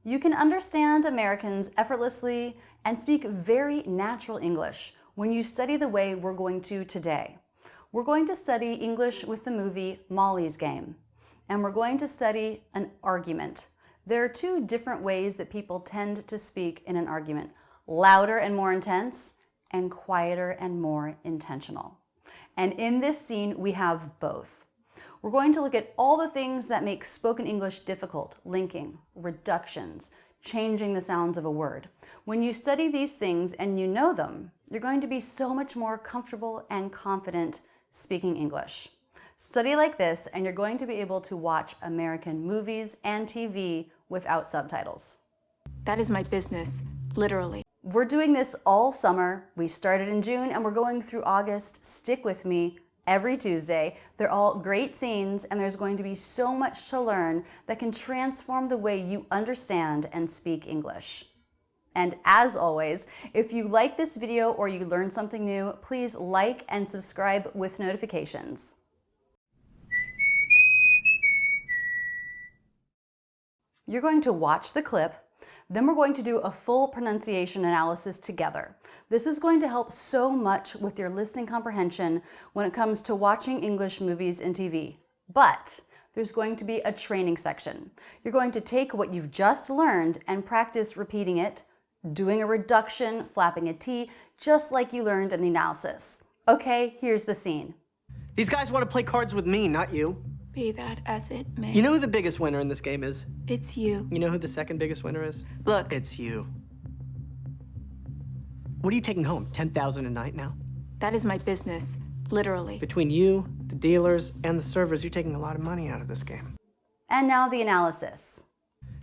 You can understand Americans effortlessly and speak very natural English when you study the way we're going to today. We're going to study English with the movie Molly's Game, and we're going to study an argument. There are two different ways that people tend to speak in an argument: louder and more intense, and quieter and more intentional. And in this scene, we have both. We're going to look at all the things that make spoken English difficult: linking, reductions, changing the sounds of a word. When you study these things and you know them, you're going to be so much more comfortable and confident speaking English. Study like this and you're going to be able to watch American movies and TV without subtitles. That is my business, literally. We're doing this all summer. We started in June and we're going through August. Stick with me every Tuesday. They're all great scenes and there's going to be so much to learn that can transform the way you understand and speak English. And as always, if you like this video or you learned something new, please like and subscribe with notifications. You're going to watch the clip, then we're going to do a full pronunciation analysis together. This is going to help so much with your listening comprehension when it comes to watching English movies and TV. But there's going to be a training section. You're going to take what you've just learned and practice repeating it, doing a reduction, flapping a T, just like you learned in the analysis. Okay, here's the scene. These guys want to play cards with me, not you. Be that as it may. You know who the biggest winner in this game is? It's you. You know who the second biggest winner is? Look. It's you. What are you taking home? 10,000 a night now? That is my business, literally. Between you, the dealers, and the servers, you're taking a lot of money out of this game. And now the analysis.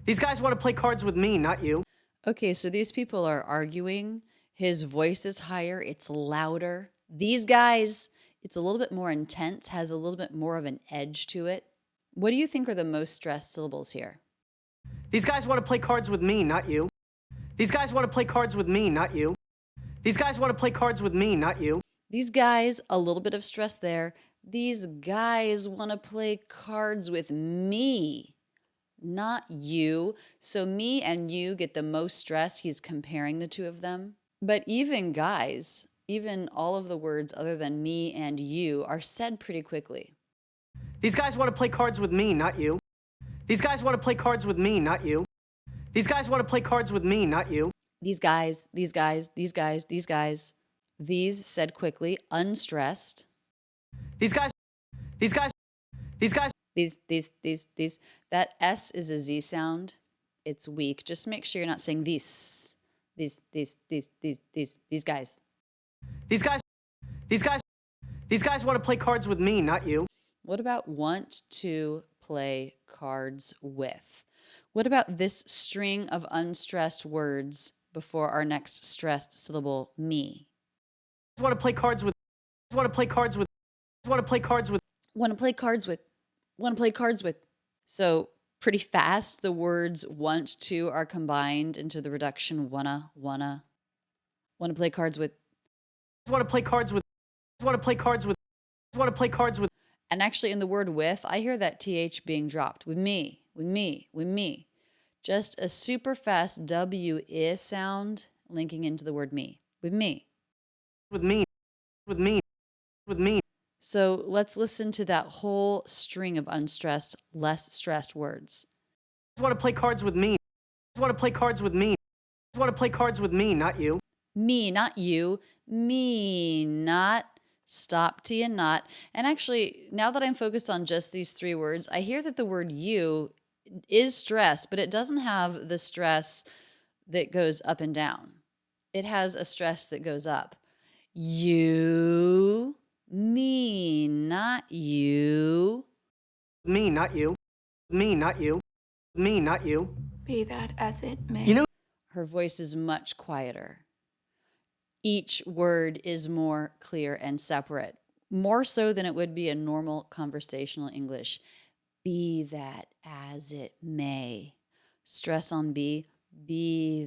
These guys want to play cards with me, not you. Okay, so these people are arguing. His voice is higher, it's louder. These guys, it's a little bit more intense, has a little bit more of an edge to it. What do you think are the most stressed syllables here? These guys want to play cards with me, not you. These guys want to play cards with me, not you. These guys want to play cards with me, not you. These guys, a little bit of stress there. These guys want to play cards with me, not you. So me and you get the most stress. He's comparing the two of them. But even guys, even all of the words other than me and you are said pretty quickly. These guys want to play cards with me, not you. These guys want to play cards with me, not you. These guys want to play cards with me, not you. These guys, these guys, these guys, these guys. These said quickly, unstressed. These guys, these guys, these guys. These. That S is a Z sound. It's weak. Just make sure you're not saying these. These guys. These guys, these guys, these guys want to play cards with me, not you. What about want to play cards with? What about this string of unstressed words before our next stressed syllable, me? Want to play cards with, want to play cards with, want to play cards with, want to play cards with, want to play cards with. So pretty fast, the words want to are combined into the reduction wanna play cards with. Want to play cards with, want to play cards with, want to play cards with. And actually in the word with, I hear that TH being dropped. With me, with me, with me. Just a super fast W-I sound linking into the word me. With me. With me, with me, with me. So let's listen to that whole string of unstressed, less stressed words. Want to play cards with me. Want to play cards with me. Want to play cards with me, not you. Me, not you. Me, not. Stop T and not. And actually, now that I'm focused on just these three words, I hear that the word you is stress, but it doesn't have the stress that goes up and down. It has a stress that goes up. You, me, not you. Me, not you. Me, not you. Me, not you. Be that as it may. You know, Her voice is much quieter. Each word is more clear and separate, more so than it would be in normal conversational English. Be that as it may. Stress on be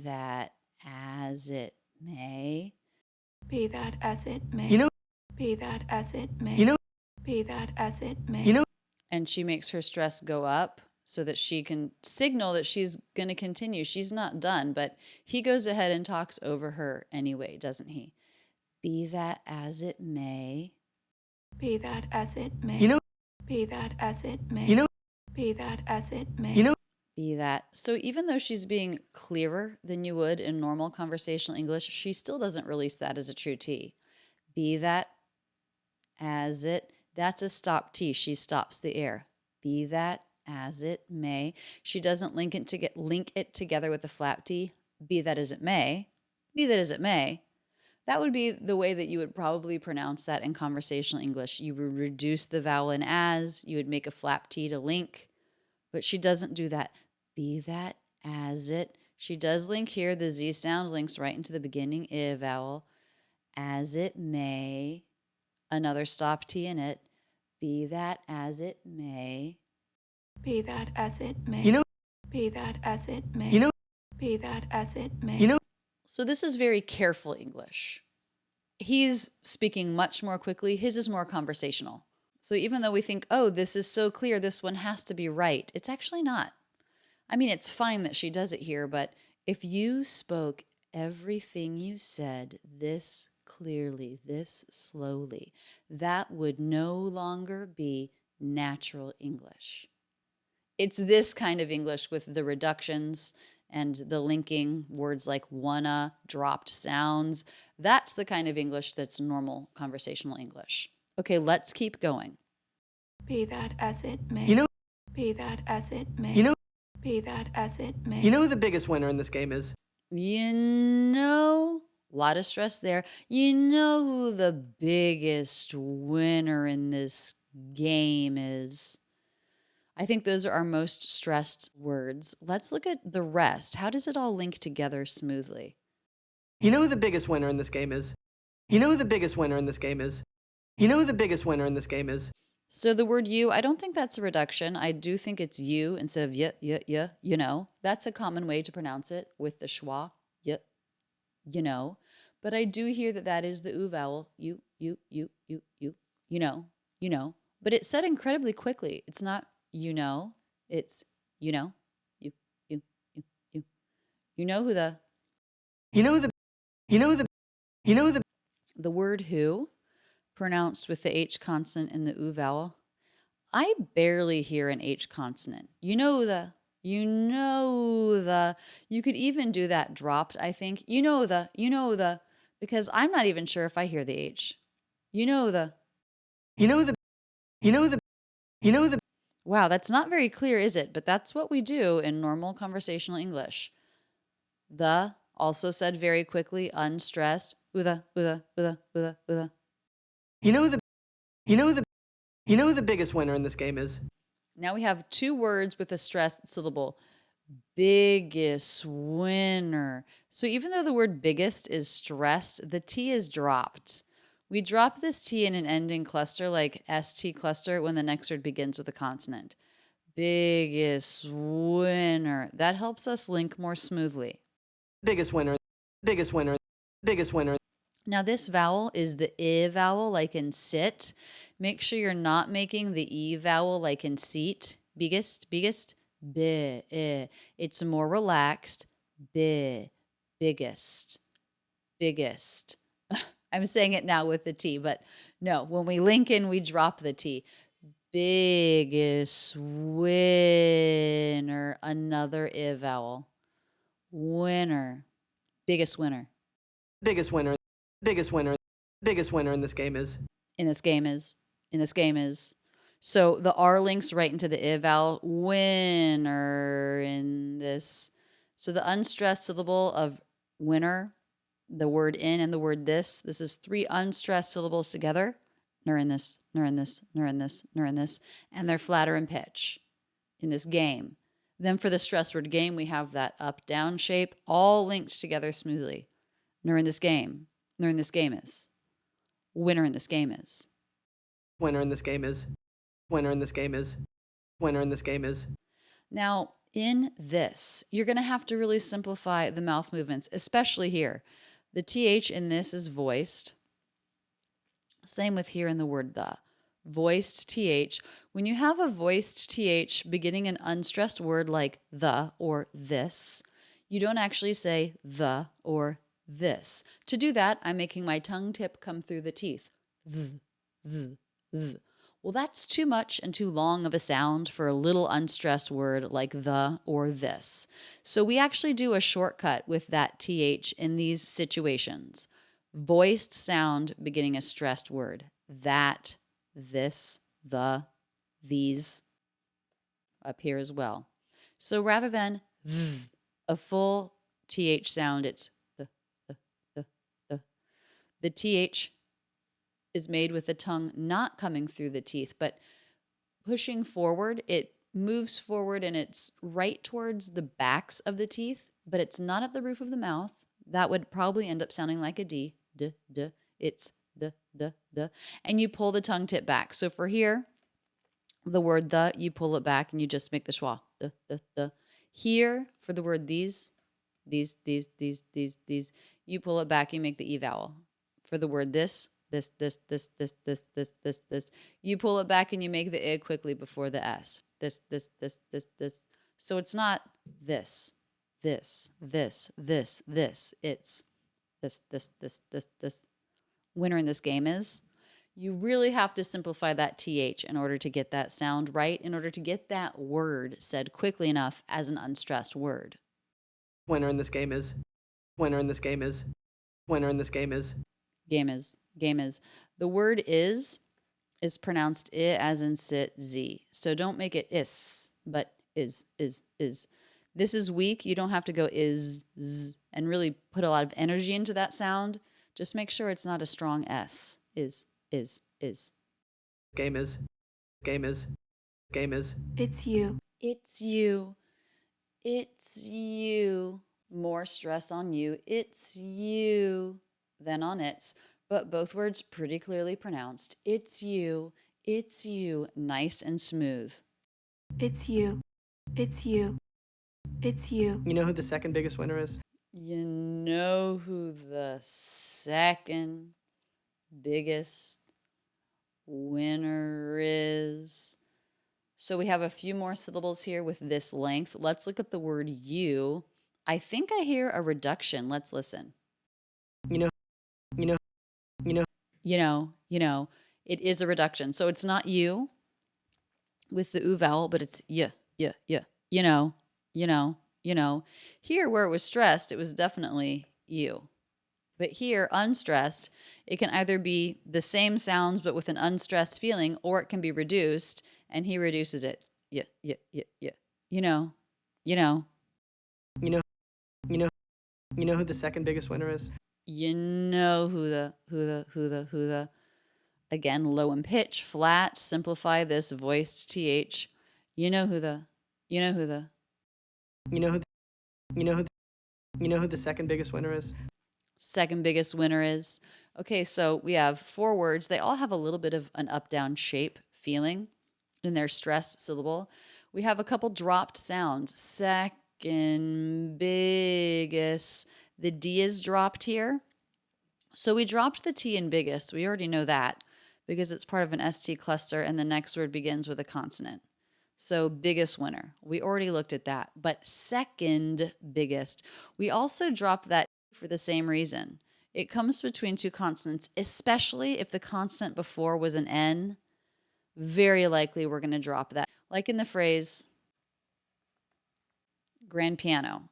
that as it may. Be that as it may. you know, Be that as it may. you know, Be that as it may. you know. And she makes her stress go up. so that she can signal that she's going to continue. She's not done, but he goes ahead and talks over her anyway, doesn't he? Be that as it may. Be that as it may. You know, Be that as it may. you know, Be that as it may. you know, Be that. So even though she's being clearer than you would in normal conversational English, she still doesn't release that as a true T. Be that as it, that's a stop T. She stops the air. Be that as it may. She doesn't link it together with the flap T. Be that as it may. Be that as it may. That would be the way that you would probably pronounce that in conversational English. You would reduce the vowel in as, you would make a flap T to link, but she doesn't do that. Be that as it. She does link here. The Z sound links right into the beginning I vowel. As it may. Another stop T in it. Be that as it may. Be that as it may. you know, Be that as it may. you know, Be that as it may. you know. So this is very careful English. He's speaking much more quickly. His is more conversational. So even though we think, oh, this is so clear, this one has to be right, it's actually not. I mean, it's fine that she does it here, but if you spoke everything you said this clearly, this slowly, that would no longer be natural English. It's this kind of English with the reductions and the linking words like wanna, dropped sounds. That's the kind of English that's normal conversational English. Okay, let's keep going. Be that as it may. You know, Be that as it may. you know, Be that as it may. you know who the biggest winner in this game is? You know, a lot of stress there. You know who the biggest winner in this game is. I think those are our most stressed words. Let's look at the rest. How does it all link together smoothly? You know who the biggest winner in this game is? You know who the biggest winner in this game is? You know who the biggest winner in this game is? So the word you, I don't think that's a reduction. I do think it's you instead of you know. That's a common way to pronounce it with the schwa, you know. But I do hear that that is the oo vowel, you know. But it's said incredibly quickly. It's not you know, it's you know, you. You know who the, You know who the, you know who the, you know who the, the word who, pronounced with the H consonant and the oo vowel, I barely hear an H consonant. You know the, you could even do that dropped, I think. You know the, because I'm not even sure if I hear the H. You know the. you know the, you know the, you know the, Wow, that's not very clear, is it? But that's what we do in normal conversational English. The, also said very quickly, unstressed. Uda. you know the, you know the, you know who the biggest winner in this game is? Now we have two words with a stressed syllable. Biggest winner. So even though the word biggest is stressed, the T is dropped. We drop this T in an ending cluster like ST cluster when the next word begins with a consonant. Biggest winner. That helps us link more smoothly. Biggest winner, biggest winner, biggest winner. Now this vowel is the I vowel like in sit. Make sure you're not making the E vowel like in seat. Biggest, bi, I. It's more relaxed. Bi, biggest. I'm saying it now with the T, but no, when we link in, we drop the T. Biggest winner, another I vowel. Winner, biggest winner. Biggest winner, biggest winner, biggest winner in this game is? In this game is. So the R links right into the I vowel. Winner in this. So the unstressed syllable of winner, the word in and the word this is three unstressed syllables together. Ner in this, and they're flatter in pitch in this game. Then for the stress word game, we have that up-down shape, all linked together smoothly. Ner in this game is. Winner in this game is. Winner in this game is. Winner in this game is. Winner in this game is. Now, in this, you're going to have to really simplify the mouth movements, especially here. The TH in this is voiced. Same with here in the word the. voiced TH. When you have a voiced TH beginning an unstressed word like the or this, you don't actually say the or this. To do that, I'm making my tongue tip come through the teeth. Th. Well, that's too much and too long of a sound for a little unstressed word like the or this. So we actually do a shortcut with that TH in these situations. Voiced sound beginning a stressed word. That, this, the, these up here as well. So rather than a full TH sound, it's the. The TH is made with the tongue not coming through the teeth, but pushing forward. It moves forward and it's right towards the backs of the teeth, but it's not at the roof of the mouth. That would probably end up sounding like a D. D. It's the. And you pull the tongue tip back. So for here, the word the, you pull it back and you just make the schwa. The. Here, for the word these, you pull it back, you make the E vowel. For the word this, you pull it back and you make the I quickly before the S. This. So it's not this. It's this. Winner in this game is, you really have to simplify that TH in order to get that sound right, in order to get that word said quickly enough as an unstressed word. Winner in this game is. Winner in this game is. Winner in this game is. Game is. The word is pronounced I as in sit, Z. So don't make it is, but is. This is weak. You don't have to go is, z, and really put a lot of energy into that sound. Just make sure it's not a strong S. Is. Game is. It's you. It's you. It's you. More stress on you. It's you than on its, but both words pretty clearly pronounced. It's you. It's you. Nice and smooth. It's you. It's you. It's you. You know who the second biggest winner is? You know who the second biggest winner is? So we have a few more syllables here with this length. Let's look at the word you. I think I hear a reduction. Let's listen. You know. It is a reduction. So it's not you with the oo vowel, but it's y. You know. Here where it was stressed, it was definitely you. But here, unstressed, it can either be the same sounds but with an unstressed feeling, or it can be reduced, and he reduces it. Yeah. You know. You know who the second biggest winner is? You know who the. Again, low in pitch, flat, simplify this voiced TH. You know who the. You know who the second biggest winner is? Second biggest winner is. Okay, so we have 4 words. They all have a little bit of an up-down shape feeling in their stressed syllable. We have a couple dropped sounds. Second biggest. The D is dropped here. So we dropped the T in biggest. We already know that because it's part of an ST cluster and the next word begins with a consonant. So biggest winner. We already looked at that. But second biggest. We also dropped that for the same reason. It comes between 2 consonants, especially if the consonant before was an N. Very likely we're going to drop that. Like in the phrase grand piano.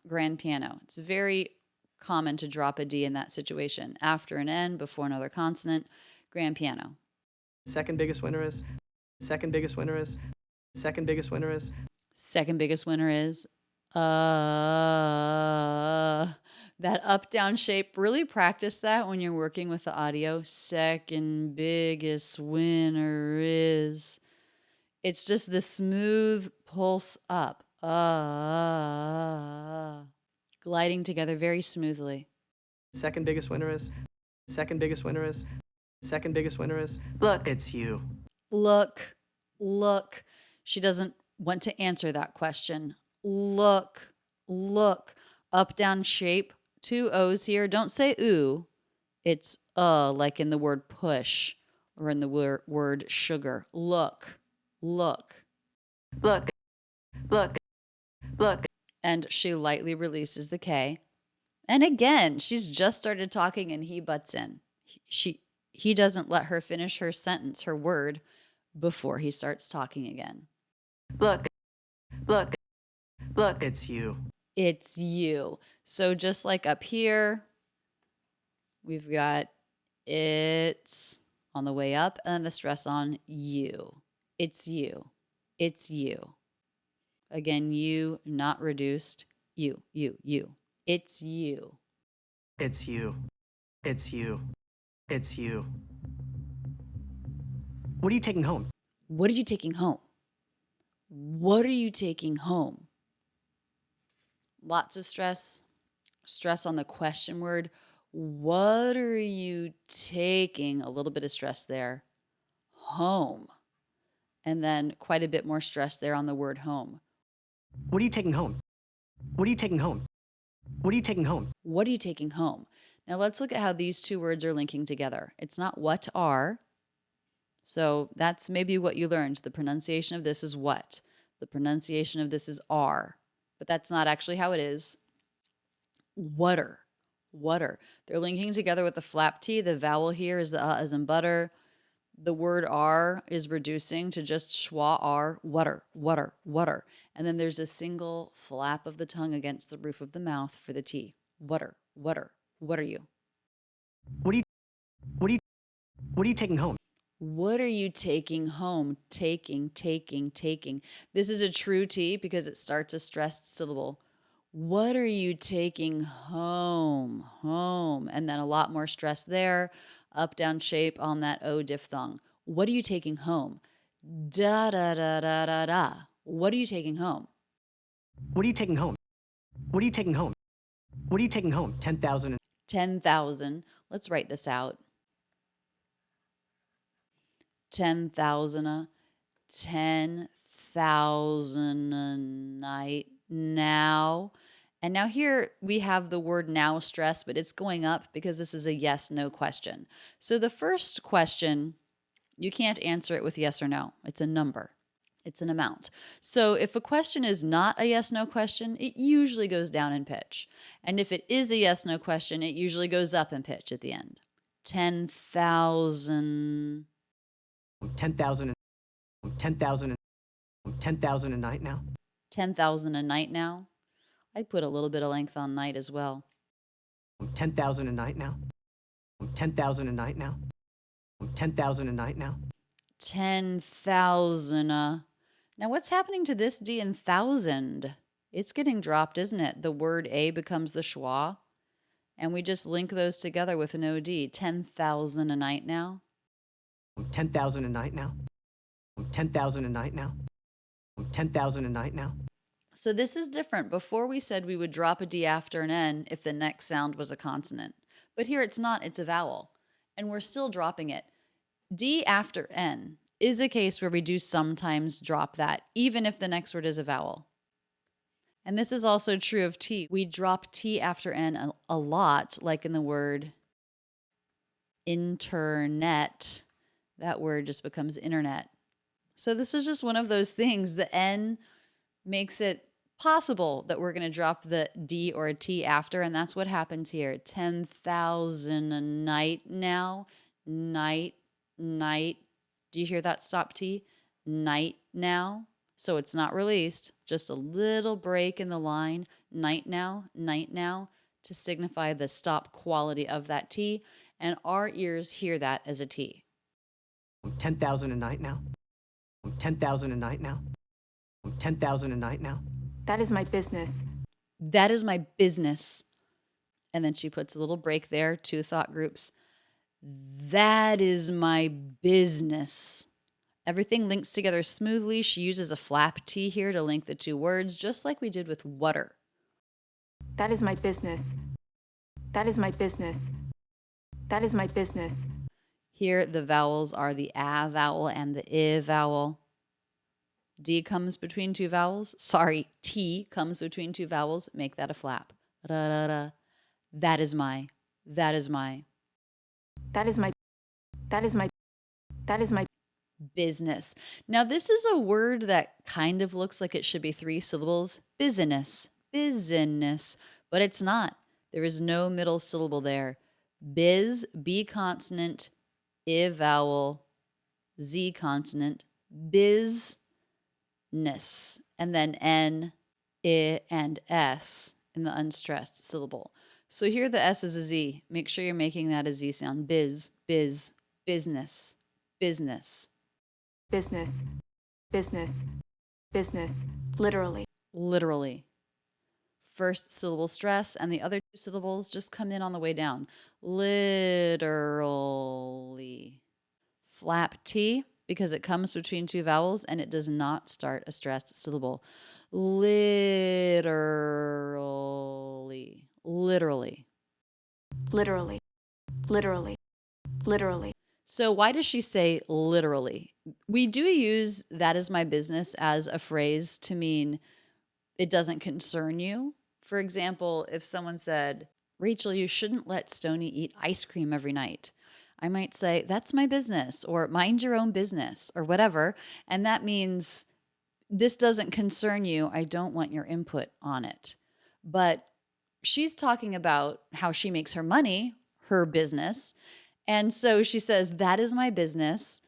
It's very common to drop a D in that situation. After an N, before another consonant, grand piano. Second biggest winner is. Second biggest winner is. Second biggest winner is. Second biggest winner is. That up-down shape, really practice that when you're working with the audio. Second biggest winner is. It's just the smooth pulse up. Gliding together very smoothly. Second biggest winner is. Second biggest winner is. Second biggest winner is. Look. It's you. Look. She doesn't want to answer that question. Look. Up, down shape. 2 O's here. Don't say ooh. It's like in the word push. or in the word sugar. Look, look. Look, look, look. And she lightly releases the K. And again, she's just started talking and he butts in. He doesn't let her finish her sentence, her word, before he starts talking again. Look, look, look. It's you. It's you. So just like up here, we've got it's on the way up and then the stress on you. It's you. It's you. Again, you, not reduced. You. It's you. It's you. It's you. It's you. What are you taking home? What are you taking home? What are you taking home? Lots of stress. Stress on the question word. What are you taking? A little bit of stress there. Home. And then quite a bit more stress there on the word home. What are you taking home? What are you taking home? What are you taking home? What are you taking home? Now let's look at how these two words are linking together. It's not what are. So that's maybe what you learned. The pronunciation of this is what. The pronunciation of this is are. But that's not actually how it is. Water. Water. They're linking together with the flap T. The vowel here is the as in butter. The word are is reducing to just schwa are, water, water, water. And then there's a single flap of the tongue against the roof of the mouth for the T. Water, water. What are you? What are you taking home? What are you taking home? Taking. This is a true T because it starts a stressed syllable. What are you taking home? Home. And then a lot more stress there. Up, down shape on that O diphthong. What are you taking home? Da, da, da, da, da, da. What are you taking home? What are you taking home? What are you taking home? What are you taking home? 10,000. 10,000. Let's write this out. 10,000. 10,000 a night now. And now here we have the word now stress, but it's going up because this is a yes/no question. So the first question, you can't answer it with yes or no. It's a number. It's an amount. So if a question is not a yes/no question, it usually goes down in pitch. And if it is a yes/no question, it usually goes up in pitch at the end. 10,000. 10,000. 10,000. 10,000 a night now. 10,000 a night now. I'd put a little bit of length on night as well. 10,000 a night now. 10,000 a night now. 10,000 a night now. 10,000. Now what's happening to this D in thousand? It's getting dropped, isn't it? The word A becomes the schwa. And we just link those together with an OD. 10,000 a night now. 10,000 a night now. 10,000 a night now. 10,000 a night now. So this is different. Before we said we would drop a D after an N if the next sound was a consonant. But here it's not, it's a vowel. And we're still dropping it. D after N is a case where we do sometimes drop that, even if the next word is a vowel. And this is also true of T. We drop T after N a lot, like in the word internet. That word just becomes internet. So this is just one of those things. The N makes it possible that we're going to drop the D or a T after, and that's what happens here. 10,000 a night now. Night. Do you hear that stop T? Night now. So it's not released, just a little break in the line. Night now, to signify the stop quality of that T, and our ears hear that as a T. 10,000 a night now. 10,000 a night now. 10,000 a night now. That is my business. That is my business. And then she puts a little break there, two thought groups. That is my business. Everything links together smoothly. She uses a flap T here to link the two words, just like we did with water. That is my business. That is my business. That is my business. Here, the vowels are the A vowel and the I vowel. D comes between two vowels. Sorry, T comes between two vowels. Make that a flap. Da, da, da. That is my. That is my. That is my. That is my. That is my Business. Now, this is a word that kind of looks like it should be 3 syllables. Business, business, but it's not. There is no middle syllable there. Biz, B consonant, I vowel, Z consonant, business, and then N, I, and S in the unstressed syllable. So here the S is a Z. Make sure you're making that a Z sound. Biz, biz, business, business. business, business, business, literally. Literally. First syllable stress, and the other 2 syllables just come in on the way down. Literally. Flap T, because it comes between 2 vowels and it does not start a stressed syllable. Literally. Literally. Literally, literally, literally. So why does she say literally? We do use that is my business as a phrase to mean it doesn't concern you. For example, if someone said, Rachel, you shouldn't let Stoney eat ice cream every night, I might say, that's my business, or mind your own business, or whatever. And that means this doesn't concern you. I don't want your input on it. But she's talking about how she makes her money, her business. And so she says, that is my business,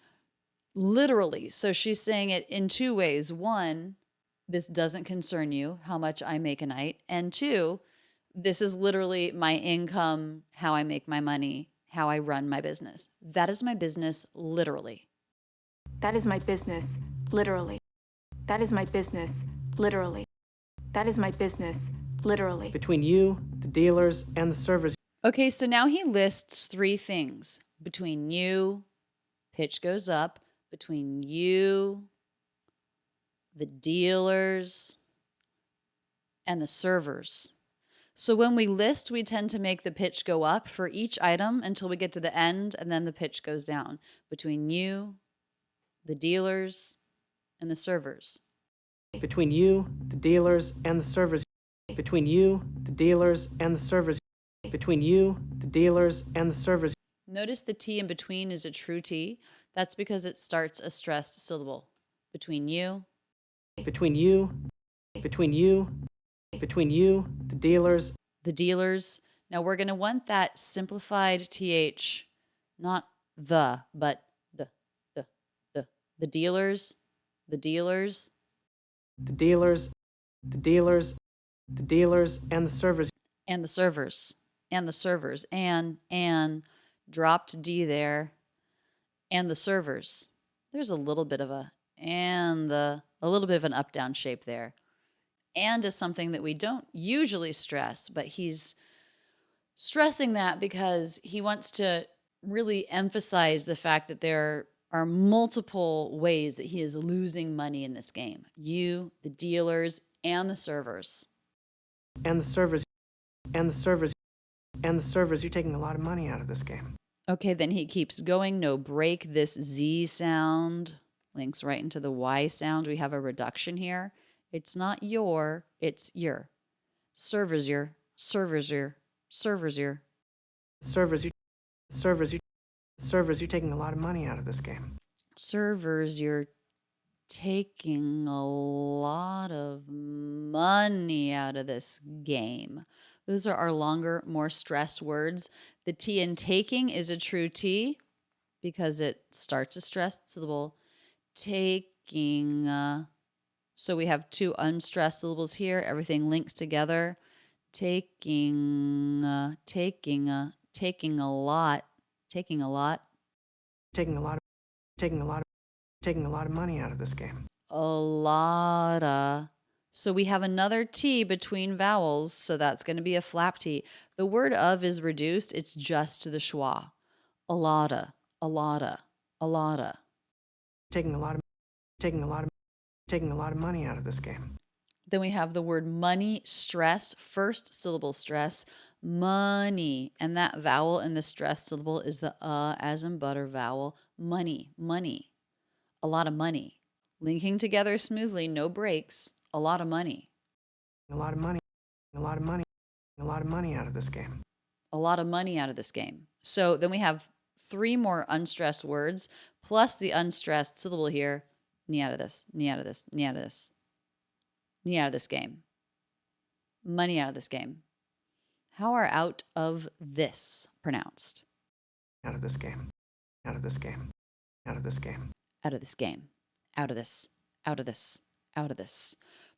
literally. So she's saying it in 2 ways. 1, this doesn't concern you, how much I make a night. And 2, this is literally my income, how I make my money, how I run my business. That is my business, literally. That is my business, literally. That is my business, literally. That is my business, literally. Between you, the dealers, and the servers. Okay, so now he lists 3 things. Between you, pitch goes up. Between you, the dealers, and the servers. So when we list, we tend to make the pitch go up for each item until we get to the end, and then the pitch goes down. Between you, the dealers, and the servers. Between you, the dealers, and the servers. Between you, the dealers, and the servers. Between you, the dealers, and the servers. Notice the T in between is a true T. That's because it starts a stressed syllable. Between you. Between you, between you, between you, the dealers. The dealers. Now we're going to want that simplified TH, not the, but the dealers, the dealers. The dealers, the dealers, the dealers, and the servers. And the servers, and the servers, and dropped D there, and the servers. There's a little bit of a little bit of an up down shape there. And is something that we don't usually stress, but he's stressing that because he wants to really emphasize the fact that there are multiple ways that he is losing money in this game. You, the dealers, and the servers. And the servers, and the servers, and the servers. You're taking a lot of money out of this game. Okay, then he keeps going. No break. This Z sound links right into the Y sound. We have a reduction here. It's not your, it's your. Servers your, servers your, servers your. Servers, you, servers, you, servers. You're taking a lot of money out of this game. Servers, you're taking a lot of money out of this game. Those are our longer, more stressed words. The T in taking is a true T because it starts a stressed syllable. Taking. So we have 2 unstressed syllables here. Everything links together. Taking a lot. Taking a lot. Taking a lot of money out of this game. A lotta. So we have another T between vowels, so that's going to be a flap T. The word of is reduced. It's just to the schwa. A lotta, a lotta, a lotta. Taking a lot of money out of this game. Then we have the word money, stress, first syllable stress, money. And that vowel in the stressed syllable is the as in butter vowel. Money, money, a lot of money. Linking together smoothly, no breaks, a lot of money. A lot of money, a lot of money, a lot of money out of this game. A lot of money out of this game. So then we have 3 more unstressed words. plus the unstressed syllable here. Knee out of this, knee out of this, knee out of this. Knee out of this game. Money out of this game. How are out of this pronounced? Out of this game. Out of this game. Out of this game. Out of this game. Out of this. Out of this. Out of this.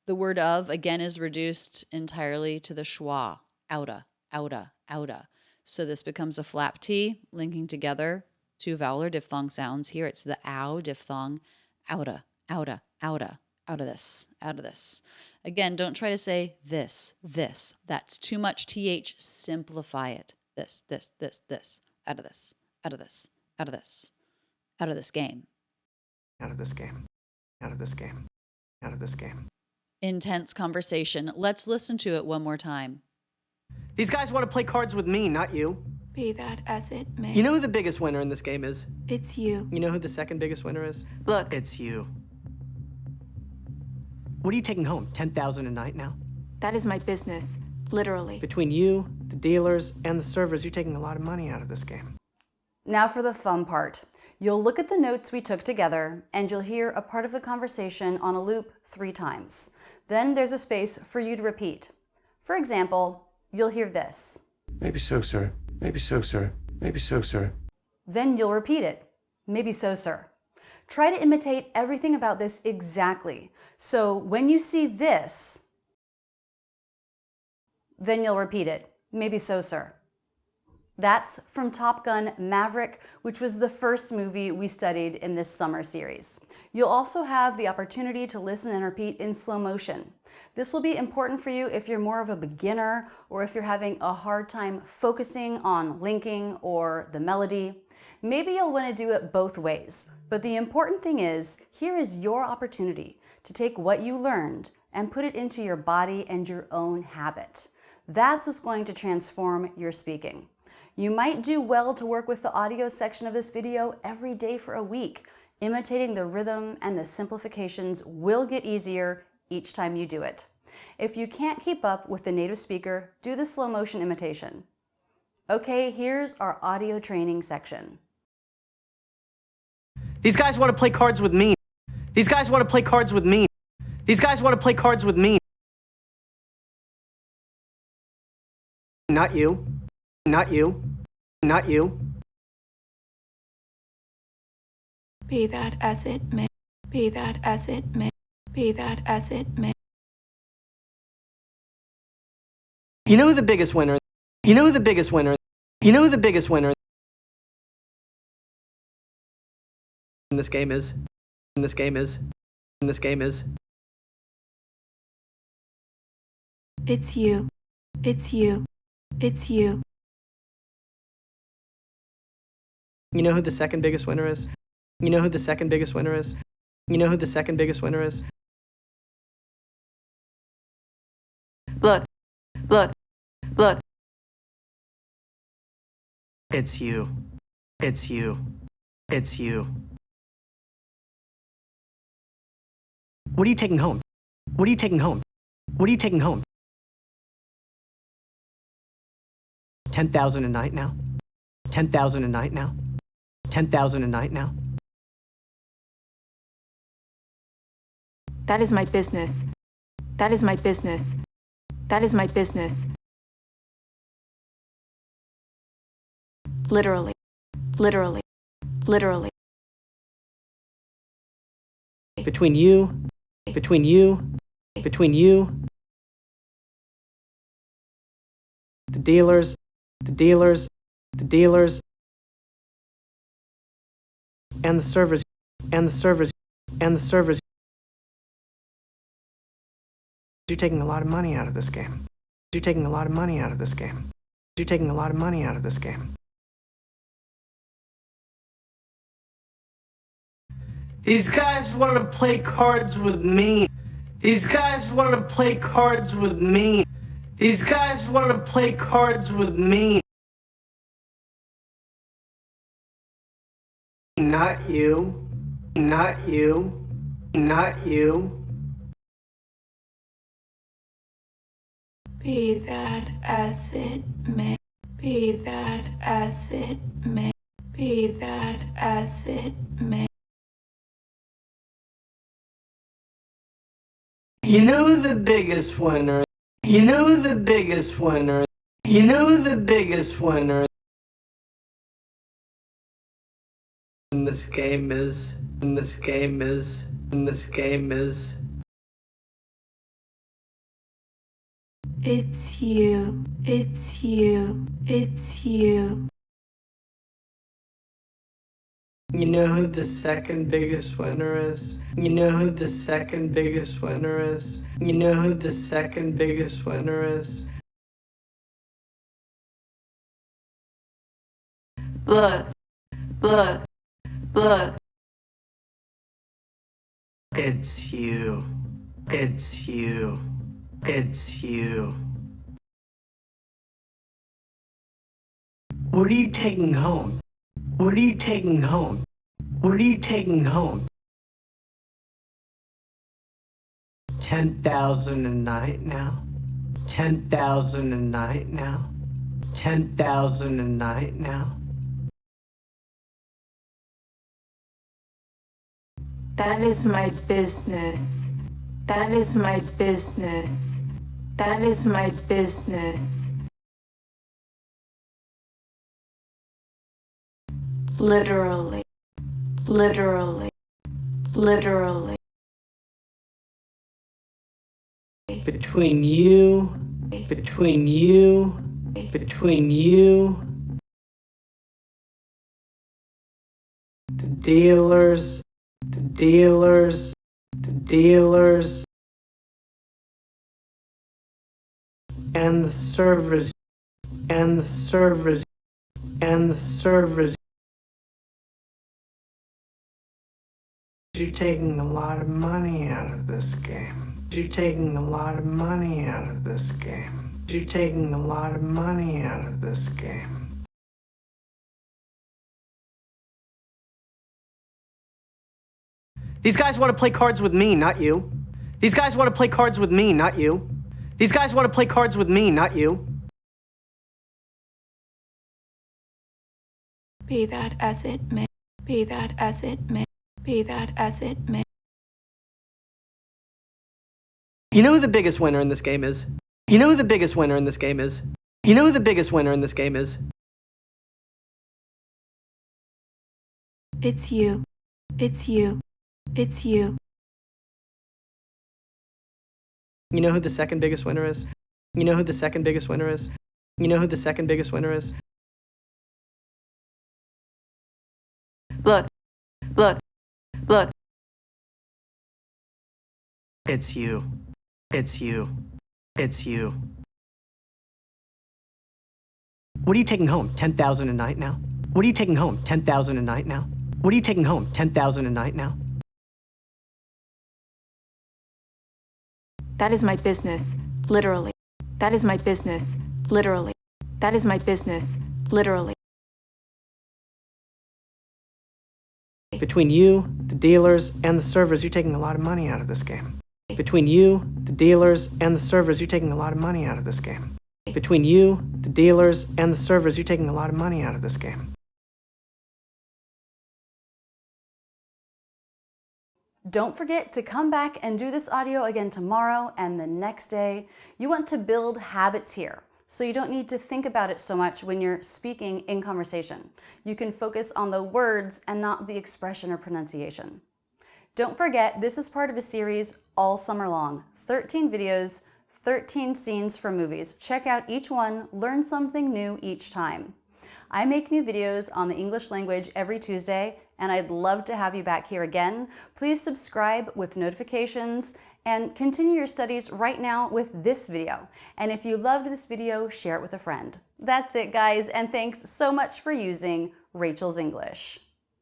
The word of, again, is reduced entirely to the schwa. Outa, outa, outa. So this becomes a flap T, linking together two vowel or diphthong sounds. Here it's the ow diphthong. Outa, outa, outa. Out of this, out of this. Again, don't try to say this, this. That's too much TH. Simplify it. This, this, this, this. Out of this, out of this, out of this. Out of this game. Out of this game. Out of this game. Out of this game. Intense conversation. Let's listen to it one more time. These guys want to play cards with me, not you. Be that as it may. You know who the biggest winner in this game is? It's you. You know who the second biggest winner is? Look, It's you. What are you taking home? 10,000 a night now? that is my business, literally. Between you, the dealers, and the servers, you're taking a lot of money out of this game. Now for the fun part. You'll look at the notes we took together and you'll hear a part of the conversation on a loop 3 times. Then there's a space for you to repeat. For example, you'll hear this. Maybe so, sir. Maybe so, sir. Maybe so, sir. Then you'll repeat it. Maybe so, sir. Try to imitate everything about this exactly. So when you see this, then you'll repeat it. Maybe so, sir. That's from Top Gun Maverick, which was the first movie we studied in this summer series. You'll also have the opportunity to listen and repeat in slow motion. This will be important for you if you're more of a beginner or if you're having a hard time focusing on linking or the melody. Maybe you'll want to do it both ways, but the important thing is, here is your opportunity to take what you learned and put it into your body and your own habit. That's what's going to transform your speaking. You might do well to work with the audio section of this video every day for a week. Imitating the rhythm and the simplifications will get easier each time you do it. If you can't keep up with the native speaker, do the slow motion imitation. Okay, here's our audio training section. These guys want to play cards with me. These guys want to play cards with me. These guys want to play cards with me. Not you. Not you. Not you. Be that as it may. Be that as it may. Be that as it may. You know who the biggest winner? You know who the biggest winner? You know who the biggest winner in this game is? In this game is? In this game is? It's you. It's you. It's you. You know who the second biggest winner is? You know who the second biggest winner is? You know who the second biggest winner is? Look, look, look. It's you. It's you. It's you. What are you taking home? What are you taking home? What are you taking home? 10,000 a night now? 10,000 a night now? 10,000 a night now? That is my business. That is my business. That is my business. Literally. Literally. Literally. Between you, between you, between you, the dealers, the dealers, the dealers, and the servers, and the servers, and the servers. You're taking a lot of money out of this game. You're taking a lot of money out of this game. You're taking a lot of money out of this game. These guys want to play cards with me. These guys want to play cards with me. These guys want to play cards with me. Not you. Not you. Not you. Be that as it may. Be that as it may. Be that as it may. You know the biggest winner. You know the biggest winner. You know the biggest winner in this game is. In this game is. In this game is. It's you. It's you. It's you. You know who the second biggest winner is? You know who the second biggest winner is? You know who the second biggest winner is? Look. Look. Look. It's you. It's you. It's you. What are you taking home? What are you taking home? What are you taking home? 10,000 a night now? 10,000 a night now? 10,000 a night now? That is my business. That is my business. That is my business. Literally. Literally. Literally. Between you, between you, between you, the dealers, the dealers, the dealers, and the servers, and the servers, and the servers. You're taking a lot of money out of this game. You're taking a lot of money out of this game. You're taking a lot of money out of this game. These guys want to play cards with me, not you. These guys want to play cards with me, not you. These guys want to play cards with me, not you. Be that as it may. Be that as it may. Be that as it may. You know who the biggest winner in this game is? You know who the biggest winner in this game is? You know who the biggest winner in this game is? It's you. It's you. It's you. You know who the second biggest winner is? You know who the second biggest winner is? You know who the second biggest winner is? Look. Look. Look. It's you. It's you. It's you. What are you taking home? 10,000 a night now? What are you taking home? 10,000 a night now? What are you taking home? 10,000 a night now? That is my business. Literally. That is my business. Literally. That is my business. Literally. Between you, the dealers, and the servers, you're taking a lot of money out of this game. Between you, the dealers, and the servers, you're taking a lot of money out of this game. Between you, the dealers, and the servers, you're taking a lot of money out of this game. Don't forget to come back and do this audio again tomorrow and the next day. You want to build habits here, so you don't need to think about it so much when you're speaking in conversation. You can focus on the words and not the expression or pronunciation. Don't forget, this is part of a series all summer long. 13 videos, 13 scenes from movies. Check out each one, learn something new each time. I make new videos on the English language every Tuesday, and I'd love to have you back here again. Please subscribe with notifications and continue your studies right now with this video. And if you loved this video, share it with a friend. That's it, guys, and thanks so much for using Rachel's English.